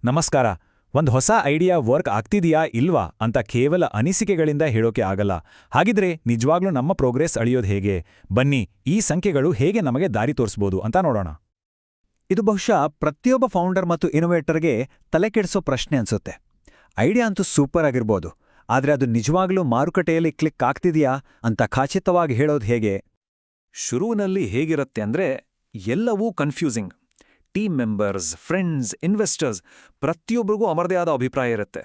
ನಮಸ್ಕಾರ. ಒಂದ್ ಹೊಸ ಐಡಿಯಾ ವರ್ಕ್ ಆಗ್ತಿದೆಯಾ ಇಲ್ವಾ ಅಂತ ಕೇವಲ ಅನಿಸಿಕೆಗಳಿಂದ ಹೇಳೋಕೆ ಆಗಲ್ಲ. ಹಾಗಿದ್ರೆ ನಿಜವಾಗ್ಲೂ ನಮ್ಮ ಪ್ರೋಗ್ರೆಸ್ ಅಳಿಯೋದು ಹೇಗೆ? ಬನ್ನಿ, ಈ ಸಂಖ್ಯೆಗಳು ಹೇಗೆ ನಮಗೆ ದಾರಿ ತೋರಿಸ್ಬೋದು ಅಂತ ನೋಡೋಣ. ಇದು ಬಹುಶಃ ಪ್ರತಿಯೊಬ್ಬ ಫೌಂಡರ್ ಮತ್ತು ಇನೋವೇಟರ್ಗೆ ತಲೆಕೆಡಿಸೋ ಪ್ರಶ್ನೆ ಅನ್ಸುತ್ತೆ. ಐಡಿಯಾ ಅಂತೂ ಸೂಪರ್ ಆಗಿರ್ಬೋದು, ಆದ್ರೆ ಅದು ನಿಜವಾಗ್ಲೂ ಮಾರುಕಟ್ಟೆಯಲ್ಲಿ ಕ್ಲಿಕ್ ಆಗ್ತಿದೆಯಾ ಅಂತ ಖಚಿತವಾಗಿ ಹೇಳೋದು ಹೇಗೆ? ಶುರುವಿನಲ್ಲಿ ಹೇಗಿರುತ್ತೆ ಅಂದ್ರೆ ಎಲ್ಲವೂ confusing. Team members, friends, investors ಪ್ರತಿಯೊಬ್ಬರಿಗೂ ಅವರದೇ ಆದ ಅಭಿಪ್ರಾಯ ಇರುತ್ತೆ.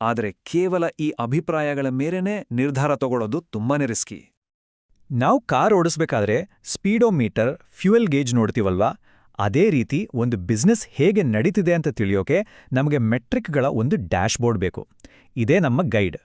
ಆದರೆ ಕೇವಲ ಈ ಅಭಿಪ್ರಾಯಗಳ ಮೇರೆನೇ ನಿರ್ಧಾರ ತಗೊಳ್ಳೋದು ತುಂಬಾನೇ ರಿಸ್ಕಿ. ನಾವು ಕಾರ್ ಓಡಿಸ್ಬೇಕಾದ್ರೆ ಸ್ಪೀಡೋಮೀಟರ್, ಫ್ಯೂಯಲ್ ಗೇಜ್ ನೋಡ್ತೀವಲ್ವಾ? ಅದೇ ರೀತಿ ಒಂದು ಬಿಸ್ನೆಸ್ ಹೇಗೆ ನಡೀತಿದೆ ಅಂತ ತಿಳಿಯೋಕೆ ನಮಗೆ ಮೆಟ್ರಿಕ್ಗಳ ಒಂದು ಡ್ಯಾಶ್ಬೋರ್ಡ್ ಬೇಕು. ಇದೇ ನಮ್ಮ ಗೈಡ್.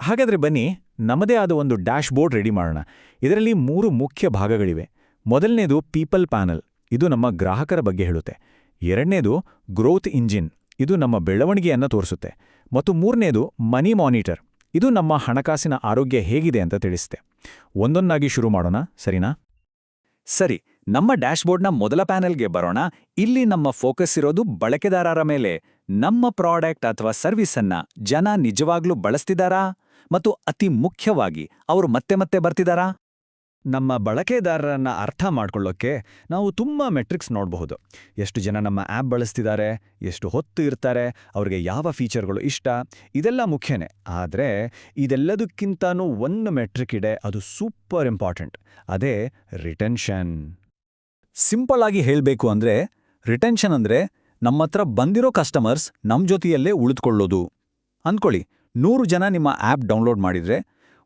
ಹಾಗಾದ್ರೆ ಬನ್ನಿ, ನಮ್ಮದೇ ಆದ ಒಂದು ಡ್ಯಾಶ್ಬೋರ್ಡ್ ರೆಡಿ ಮಾಡೋಣ. ಇದರಲ್ಲಿ 3 ಮುಖ್ಯ ಭಾಗಗಳಿವೆ. ಮೊದಲನೇದು ಪೀಪಲ್ ಪ್ಯಾನಲ್, ಇದು ನಮ್ಮ ಗ್ರಾಹಕರ ಬಗ್ಗೆ ಹೇಳುತ್ತೆ. ಎರಡನೇದು ಗ್ರೋತ್ ಇಂಜಿನ್, ಇದು ನಮ್ಮ ಬೆಳವಣಿಗೆಯನ್ನು ತೋರಿಸುತ್ತೆ. ಮತ್ತು ಮೂರನೇದು ಮನಿ ಮಾನಿಟರ್, ಇದು ನಮ್ಮ ಹಣಕಾಸಿನ ಆರೋಗ್ಯ ಹೇಗಿದೆ ಅಂತ ತಿಳಿಸುತ್ತೆ. ಒಂದೊಂದಾಗಿ ಶುರು ಮಾಡೋಣ, ಸರಿನಾ? ಸರಿ, ನಮ್ಮ ಡ್ಯಾಶ್ಬೋರ್ಡ್ನ ಮೊದಲ ಪ್ಯಾನೆಲ್ಗೆ ಬರೋಣ. ಇಲ್ಲಿ ನಮ್ಮ ಫೋಕಸ್ ಇರೋದು ಬಳಕೆದಾರರ ಮೇಲೆ. ನಮ್ಮ ಪ್ರಾಡಕ್ಟ್ ಅಥವಾ ಸರ್ವಿಸನ್ನ ಜನ ನಿಜವಾಗ್ಲೂ ಬಳಸ್ತಿದಾರಾ? ಮತ್ತು ಅತಿ ಮುಖ್ಯವಾಗಿ ಅವರು ಮತ್ತೆ ಮತ್ತೆ ಬರ್ತಿದಾರಾ? ನಮ್ಮ ಬಳಕೆದಾರರನ್ನ ಅರ್ಥ ಮಾಡ್ಕೊಳ್ಳೋಕ್ಕೆ ನಾವು ತುಂಬ ಮೆಟ್ರಿಕ್ಸ್ ನೋಡಬಹುದು. ಎಷ್ಟು ಜನ ನಮ್ಮ ಆ್ಯಪ್ ಬಳಸ್ತಿದ್ದಾರೆ, ಎಷ್ಟು ಹೊತ್ತು ಇರ್ತಾರೆ, ಅವ್ರಿಗೆ ಯಾವ ಫೀಚರ್ಗಳು ಇಷ್ಟ, ಇದೆಲ್ಲ ಮುಖ್ಯನೇ. ಆದರೆ ಇದೆಲ್ಲದಕ್ಕಿಂತನೂ ಒಂದು ಮೆಟ್ರಿಕ್ ಇದೆ, ಅದು ಸೂಪರ್ ಇಂಪಾರ್ಟೆಂಟ್. ಅದೇ ರಿಟೆನ್ಷನ್. ಸಿಂಪಲ್ ಆಗಿ ಹೇಳಬೇಕು ಅಂದ್ರೆ, ರಿಟೆನ್ಷನ್ ಅಂದ್ರೆ ನಮ್ಮತ್ರ ಬಂದಿರೋ ಕಸ್ಟಮರ್ಸ್ ನಮ್ಮ ಜೊತೆಯಲ್ಲೇ ಉಳಿದುಕೊಳ್ಳೋದು. ಅಂದ್ಕೊಳ್ಳಿ, 100 ಜನ ನಿಮ್ಮ ಆ್ಯಪ್ ಡೌನ್ಲೋಡ್ ಮಾಡಿದ್ರೆ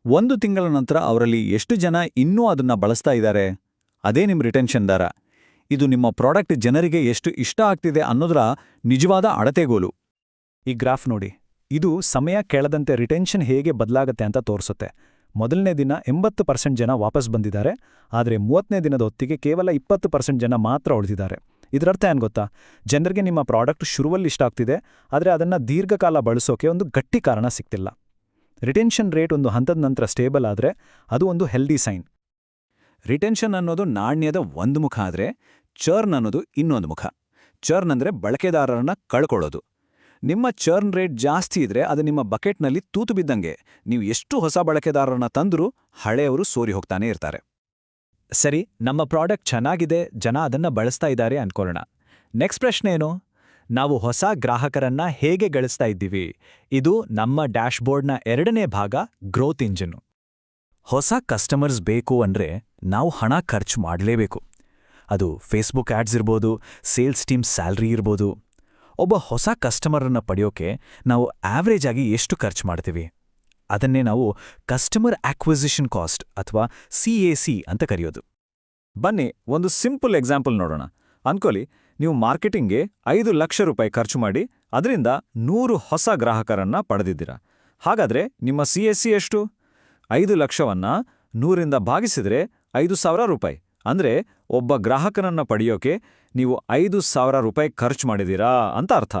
1 ತಿಂಗಳ ನಂತರ ಅವರಲ್ಲಿ ಎಷ್ಟು ಜನ ಇನ್ನೂ ಅದನ್ನ ಬಳಸ್ತಾ ಇದ್ದಾರೆ? ಅದೇ ನಿಮ್ಮ ರಿಟೆನ್ಷನ್ ದರ. ಇದು ನಿಮ್ಮ ಪ್ರಾಡಕ್ಟ್ ಜನರಿಗೆ ಎಷ್ಟು ಇಷ್ಟ ಆಗ್ತಿದೆ ಅನ್ನೋದರ ನಿಜವಾದ ಅಳತೆಗೋಲು. ಈ ಗ್ರಾಫ್ ನೋಡಿ, ಇದು ಸಮಯ ಕೆಳದಂತೆ ರಿಟೆನ್ಷನ್ ಹೇಗೆ ಬದಲಾಗತ್ತೆ ಅಂತ ತೋರಿಸುತ್ತೆ. ಮೊದಲನೇ ದಿನ 80% ಜನ ವಾಪಸ್ ಬಂದಿದ್ದಾರೆ, ಆದರೆ 30ನೇ ದಿನದ ಹೊತ್ತಿಗೆ ಕೇವಲ 20% ಜನ ಮಾತ್ರ ಉಳಿದಿದ್ದಾರೆ. ಇದರರ್ಥ ಏನು ಗೊತ್ತಾ? ಜನರಿಗೆ ನಿಮ್ಮ ಪ್ರಾಡಕ್ಟ್ ಶುರುವಲ್ಲಿ ಇಷ್ಟ ಆಗ್ತಿದೆ, ಆದರೆ ಅದನ್ನು ದೀರ್ಘಕಾಲ ಬಳಸೋಕೆ ಒಂದು ಗಟ್ಟಿ ಕಾರಣ ಸಿಗ್ತಿಲ್ಲ. ರಿಟೆನ್ಷನ್ ರೇಟ್ ಒಂದು ಹಂತದ ನಂತರ ಸ್ಟೇಬಲ್ ಆದರೆ ಅದು ಒಂದು ಹೆಲ್ದಿ ಸೈನ್. ರಿಟೆನ್ಷನ್ ಅನ್ನೋದು ನಾಣ್ಯದ ಒಂದು ಮುಖ ಆದರೆ ಚರ್ನ್ ಅನ್ನೋದು ಇನ್ನೊಂದು ಮುಖ. ಚರ್ನ್ ಅಂದ್ರೆ ಬಳಕೆದಾರರನ್ನ ಕಳ್ಕೊಳ್ಳೋದು. ನಿಮ್ಮ ಚರ್ನ್ ರೇಟ್ ಜಾಸ್ತಿ ಇದ್ರೆ ಅದು ನಿಮ್ಮ ಬಕೆಟ್ನಲ್ಲಿ ತೂತು ಬಿದ್ದಂಗೆ. ನೀವು ಎಷ್ಟು ಹೊಸ ಬಳಕೆದಾರರನ್ನ ತಂದರೂ ಹಳೆಯವರು ಸೋರಿ ಹೋಗ್ತಾನೆ ಇರ್ತಾರೆ. ಸರಿ, ನಮ್ಮ ಪ್ರಾಡಕ್ಟ್ ಚೆನ್ನಾಗಿದೆ, ಜನ ಅದನ್ನ ಬಳಸ್ತಾ ಇದ್ದಾರೆ ಅನ್ಕೊಳ್ಳೋಣ. ನೆಕ್ಸ್ಟ್ ಪ್ರಶ್ನೆ ಏನು? ನಾವು ಹೊಸ ಗ್ರಾಹಕರನ್ನ ಹೇಗೆ ಗಳಿಸ್ತಾ ಇದ್ದೀವಿ? ಇದು ನಮ್ಮ ಡ್ಯಾಶ್ಬೋರ್ಡ್ನ ಎರಡನೇ ಭಾಗ, ಗ್ರೋತ್ ಇಂಜಿನ್ನು. ಹೊಸ ಕಸ್ಟಮರ್ಸ್ ಬೇಕು ಅಂದ್ರೆ ನಾವು ಹಣ ಖರ್ಚು ಮಾಡಲೇಬೇಕು. ಅದು ಫೇಸ್ಬುಕ್ ಆಡ್ಸ್ ಇರ್ಬೋದು, ಸೇಲ್ಸ್ ಟೀಮ್ ಸ್ಯಾಲ್ರಿ ಇರ್ಬೋದು. ಒಬ್ಬ ಹೊಸ ಕಸ್ಟಮರನ್ನ ಪಡೆಯೋಕೆ ನಾವು ಆವ್ರೇಜ್ ಆಗಿ ಎಷ್ಟು ಖರ್ಚು ಮಾಡ್ತೀವಿ? ಅದನ್ನೇ ನಾವು ಕಸ್ಟಮರ್ ಆಕ್ವಿಸಿಷನ್ ಕಾಸ್ಟ್ ಅಥವಾ CAC ಅಂತ ಕರೆಯೋದು. ಬನ್ನಿ, ಒಂದು ಸಿಂಪಲ್ ಎಕ್ಸಾಂಪಲ್ ನೋಡೋಣ. ಅನ್ಕೊಳ್ಳಿ, ನೀವು ಮಾರ್ಕೆಟಿಂಗ್ಗೆ 5 ಲಕ್ಷ ರೂಪಾಯಿ ಖರ್ಚು ಮಾಡಿ ಅದರಿಂದ 100 ಹೊಸ ಗ್ರಾಹಕರನ್ನ ಪಡೆದಿದ್ದೀರಾ. ಹಾಗಾದ್ರೆ ನಿಮ್ಮ CAC ಎಷ್ಟು? 5 ಲಕ್ಷವನ್ನ 100ರಿಂದ ಭಾಗಿಸಿದ್ರೆ 5,000 ರೂಪಾಯಿ. ಅಂದ್ರೆ ಒಬ್ಬ ಗ್ರಾಹಕನನ್ನ ಪಡೆಯೋಕೆ ನೀವು 5,000 ರೂಪಾಯಿ ಖರ್ಚು ಮಾಡಿದ್ದೀರಾ ಅಂತ ಅರ್ಥ.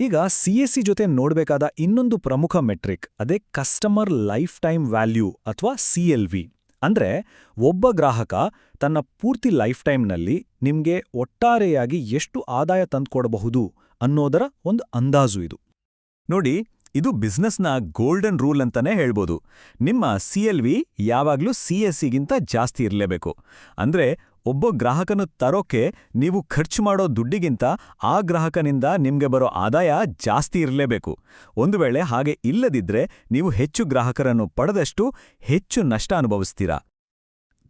ಈಗ CAC ಜೊತೆ ನೋಡಬೇಕಾದ ಇನ್ನೊಂದು ಪ್ರಮುಖ ಮೆಟ್ರಿಕ್, ಅದೇ ಕಸ್ಟಮರ್ ಲೈಫ್ ಟೈಮ್ ವ್ಯಾಲ್ಯೂ ಅಥವಾ CLV. ಅಂದ್ರೆ ಒಬ್ಬ ಗ್ರಾಹಕ ತನ್ನ ಪೂರ್ತಿ ಲೈಫ್ ಟೈಮ್ನಲ್ಲಿ ನಿಮ್ಗೆ ಒಟ್ಟಾರೆಯಾಗಿ ಎಷ್ಟು ಆದಾಯ ತಂದ್ಕೊಡಬಹುದು ಅನ್ನೋದರ ಒಂದು ಅಂದಾಜು ಇದು. ನೋಡಿ, ಇದು ಬಿಸ್ನೆಸ್ನ ಗೋಲ್ಡನ್ ರೂಲ್ ಅಂತಾನೆ ಹೇಳ್ಬೋದು. ನಿಮ್ಮ CLV ಯಾವಾಗ್ಲೂ CACಗಿಂತ ಜಾಸ್ತಿ ಇರಲೇಬೇಕು. ಅಂದ್ರೆ ಒಬ್ಬ ಗ್ರಾಹಕನು ತರೋಕೆ ನೀವು ಖರ್ಚು ಮಾಡೋ ದುಡ್ಡಿಗಿಂತ ಆ ಗ್ರಾಹಕನಿಂದ ನಿಮ್ಗೆ ಬರೋ ಆದಾಯ ಜಾಸ್ತಿ ಇರಲೇಬೇಕು. ಒಂದು ವೇಳೆ ಹಾಗೆ ಇಲ್ಲದಿದ್ರೆ ನೀವು ಹೆಚ್ಚು ಗ್ರಾಹಕರನ್ನು ಪಡೆದಷ್ಟು ಹೆಚ್ಚು ನಷ್ಟ ಅನುಭವಿಸ್ತೀರಾ.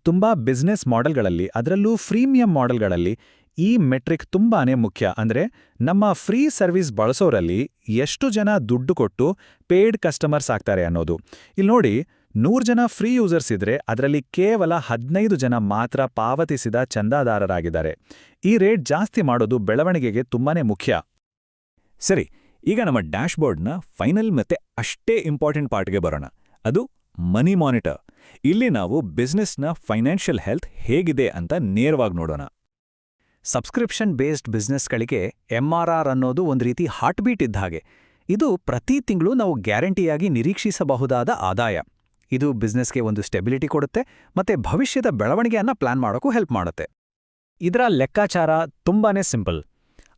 ತುಂಬಾ ಬಿಸ್ನೆಸ್ ಮಾಡೆಲ್ಗಳಲ್ಲಿ, ಅದರಲ್ಲೂ ಫ್ರೀಮಿಯಂ ಮಾಡೆಲ್ಗಳಲ್ಲಿ ಈ ಮೆಟ್ರಿಕ್ ತುಂಬಾನೇ ಮುಖ್ಯ. ಅಂದ್ರೆ ನಮ್ಮ ಫ್ರೀ ಸರ್ವಿಸ್ ಬಳಸೋರಲ್ಲಿ ಎಷ್ಟು ಜನ ದುಡ್ಡು ಕೊಟ್ಟು ಪೇಯ್ಡ್ ಕಸ್ಟಮರ್ಸ್ ಆಗ್ತಾರೆ ಅನ್ನೋದು. ಇಲ್ಲಿ ನೋಡಿ, 100 ಜನ ಫ್ರೀ ಯೂಸರ್ಸ್ ಇದ್ರೆ ಅದರಲ್ಲಿ ಕೇವಲ 15 ಜನ ಮಾತ್ರ ಪಾವತಿಸಿದ ಚಂದಾದಾರರಾಗಿದ್ದಾರೆ. ಈ ರೇಟ್ ಜಾಸ್ತಿ ಮಾಡೋದು ಬೆಳವಣಿಗೆಗೆ ತುಂಬಾನೇ ಮುಖ್ಯ. ಸರಿ, ಈಗ ನಮ್ಮ ಡ್ಯಾಶ್ಬೋರ್ಡ್ನ ಫೈನಲ್ ಮತ್ತೆ ಅಷ್ಟೇ ಇಂಪಾರ್ಟೆಂಟ್ ಪಾರ್ಟ್ಗೆ ಬರೋಣ. ಅದು ಮನಿ ಮಾನಿಟರ್. ಇಲ್ಲಿ ನಾವು ಬಿಸ್ನೆಸ್ನ ಫೈನಾನ್ಷಿಯಲ್ ಹೆಲ್ತ್ ಹೇಗಿದೆ ಅಂತ ನೇರವಾಗಿ ನೋಡೋಣ. ಸಬ್ಸ್ಕ್ರಿಪ್ಷನ್ ಬೇಸ್ಡ್ ಬಿಸ್ನೆಸ್ಗಳಿಗೆ MRR ಅನ್ನೋದು ಒಂದು ರೀತಿ ಹಾರ್ಟ್ ಬೀಟ್ ಇದ್ದ ಹಾಗೆ. ಇದು ಪ್ರತಿ ತಿಂಗಳು ನಾವು ಗ್ಯಾರಂಟಿಯಾಗಿ ನಿರೀಕ್ಷಿಸಬಹುದಾದ ಆದಾಯ. ಇದು ಬಿಸ್ನೆಸ್ಗೆ ಒಂದು ಸ್ಟೆಬಿಲಿಟಿ ಕೊಡುತ್ತೆ ಮತ್ತೆ ಭವಿಷ್ಯದ ಬೆಳವಣಿಗೆಯನ್ನ ಪ್ಲಾನ್ ಮಾಡೋಕ್ಕೂ ಹೆಲ್ಪ್ ಮಾಡುತ್ತೆ. ಇದರ ಲೆಕ್ಕಾಚಾರ ತುಂಬಾನೇ ಸಿಂಪಲ್.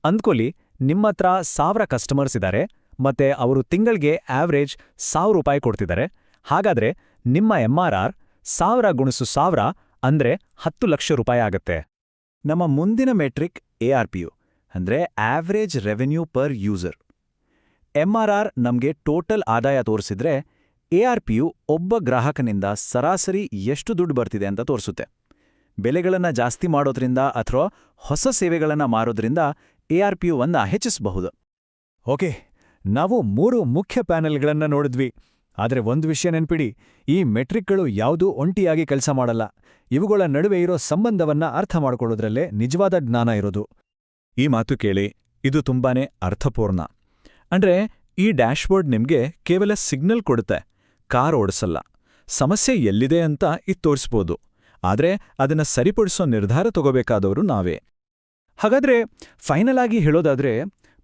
ಅಂದ್ಕೊಳ್ಳಿ, ನಿಮ್ಮತ್ರ 1000 ಕಸ್ಟಮರ್ಸ್ ಇದ್ದಾರೆ ಮತ್ತೆ ಅವರು ತಿಂಗಳಿಗೆ ಆವ್ರೇಜ್ ₹1000 ಕೊಡ್ತಿದ್ದಾರೆ. ಹಾಗಾದ್ರೆ ನಿಮ್ಮ MRR 1000 ಗುಣಿಸು 1000 ಅಂದ್ರೆ 10 ಲಕ್ಷ ರೂಪಾಯಿ ಆಗತ್ತೆ. ನಮ್ಮ ಮುಂದಿನ ಮೆಟ್ರಿಕ್ ARPU ಅಂದ್ರೆ average revenue per user. MRR ನಮ್ಗೆ ಟೋಟಲ್ ಆದಾಯ ತೋರಿಸಿದ್ರೆ ARPU ಒಬ್ಬ ಗ್ರಾಹಕನಿಂದ ಸರಾಸರಿ ಎಷ್ಟು ದುಡ್ಡು ಬರ್ತಿದೆ ಅಂತ ತೋರಿಸುತ್ತೆ. ಬೆಲೆಗಳನ್ನ ಜಾಸ್ತಿ ಮಾಡೋದ್ರಿಂದ ಅಥವಾ ಹೊಸ ಸೇವೆಗಳನ್ನ ಮಾರೋದ್ರಿಂದ ARPUವನ್ನ ಹೆಚ್ಚಿಸಬಹುದು. ಓಕೆ, ನಾವು 3 ಮುಖ್ಯ ಪ್ಯಾನೆಲ್ಗಳನ್ನ ನೋಡಿದ್ವಿ. ಆದರೆ ಒಂದು ವಿಷಯ ನೆನ್ಪಿಡಿ, ಈ ಮೆಟ್ರಿಕ್ಗಳು ಯಾವುದೂ ಒಂಟಿಯಾಗಿ ಕೆಲಸ ಮಾಡಲ್ಲ. ಇವುಗಳ ನಡುವೆ ಇರೋ ಸಂಬಂಧವನ್ನ ಅರ್ಥ ಮಾಡ್ಕೊಳ್ಳೋದ್ರಲ್ಲೇ ನಿಜವಾದ ಜ್ಞಾನ ಇರೋದು. ಈ ಮಾತು ಕೇಳಿ, ಇದು ತುಂಬಾನೇ ಅರ್ಥಪೂರ್ಣ. ಅಂದ್ರೆ ಈ ಡ್ಯಾಶ್ಬೋರ್ಡ್ ನಿಮ್ಗೆ ಕೇವಲ ಸಿಗ್ನಲ್ ಕೊಡುತ್ತೆ, ಕಾರ್ ಓಡಿಸಲ್ಲ. ಸಮಸ್ಯೆ ಎಲ್ಲಿದೆ ಅಂತ ಇದು ತೋರಿಸ್ಬೋದು, ಆದ್ರೆ ಅದನ್ನ ಸರಿಪಡಿಸೋ ನಿರ್ಧಾರ ತಗೋಬೇಕಾದವರು ನಾವೇ. ಹಾಗಾದ್ರೆ ಫೈನಲ್ ಆಗಿ ಹೇಳೋದಾದ್ರೆ,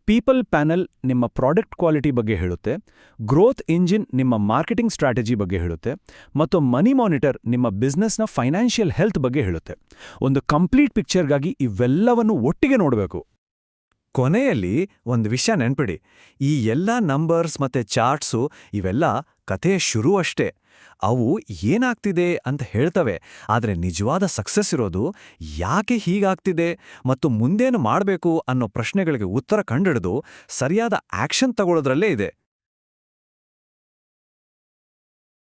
ಪೀಪಲ್ ಪ್ಯಾನೆಲ್ ನಿಮ್ಮ ಪ್ರಾಡಕ್ಟ್ ಕ್ವಾಲಿಟಿ ಬಗ್ಗೆ ಹೇಳುತ್ತೆ, ಗ್ರೋತ್ ಇಂಜಿನ್ ನಿಮ್ಮ ಮಾರ್ಕೆಟಿಂಗ್ ಸ್ಟ್ರಾಟಜಿ ಬಗ್ಗೆ ಹೇಳುತ್ತೆ, ಮತ್ತು ಮನಿ ಮಾನಿಟರ್ ನಿಮ್ಮ ಬಿಸ್ನೆಸ್ನ ಫೈನಾನ್ಷಿಯಲ್ ಹೆಲ್ತ್ ಬಗ್ಗೆ ಹೇಳುತ್ತೆ. ಒಂದು ಕಂಪ್ಲೀಟ್ ಪಿಕ್ಚರ್ಗಾಗಿ ಇವೆಲ್ಲವನ್ನು ಒಟ್ಟಿಗೆ ನೋಡಬೇಕು. ಕೊನೆಯಲ್ಲಿ ಒಂದು ವಿಷಯ ನೆನ್ಪಿಡಿ, ಈ ಎಲ್ಲ ನಂಬರ್ಸ್ ಮತ್ತೆ ಚಾರ್ಟ್ಸು ಇವೆಲ್ಲ ಕಥೆಯ ಶುರು ಅಷ್ಟೇ. ಅವು ಏನಾಗ್ತಿದೆ ಅಂತ ಹೇಳ್ತವೆ, ಆದರೆ ನಿಜವಾದ ಸಕ್ಸಸ್ ಇರೋದು ಯಾಕೆ ಹೀಗಾಗ್ತಿದೆ ಮತ್ತು ಮುಂದೇನು ಮಾಡಬೇಕು ಅನ್ನೋ ಪ್ರಶ್ನೆಗಳಿಗೆ ಉತ್ತರ ಕಂಡಿಡಿದು ಸರಿಯಾದ ಆಕ್ಷನ್ ತಗೊಳ್ಳೋದ್ರಲ್ಲೇ ಇದೆ.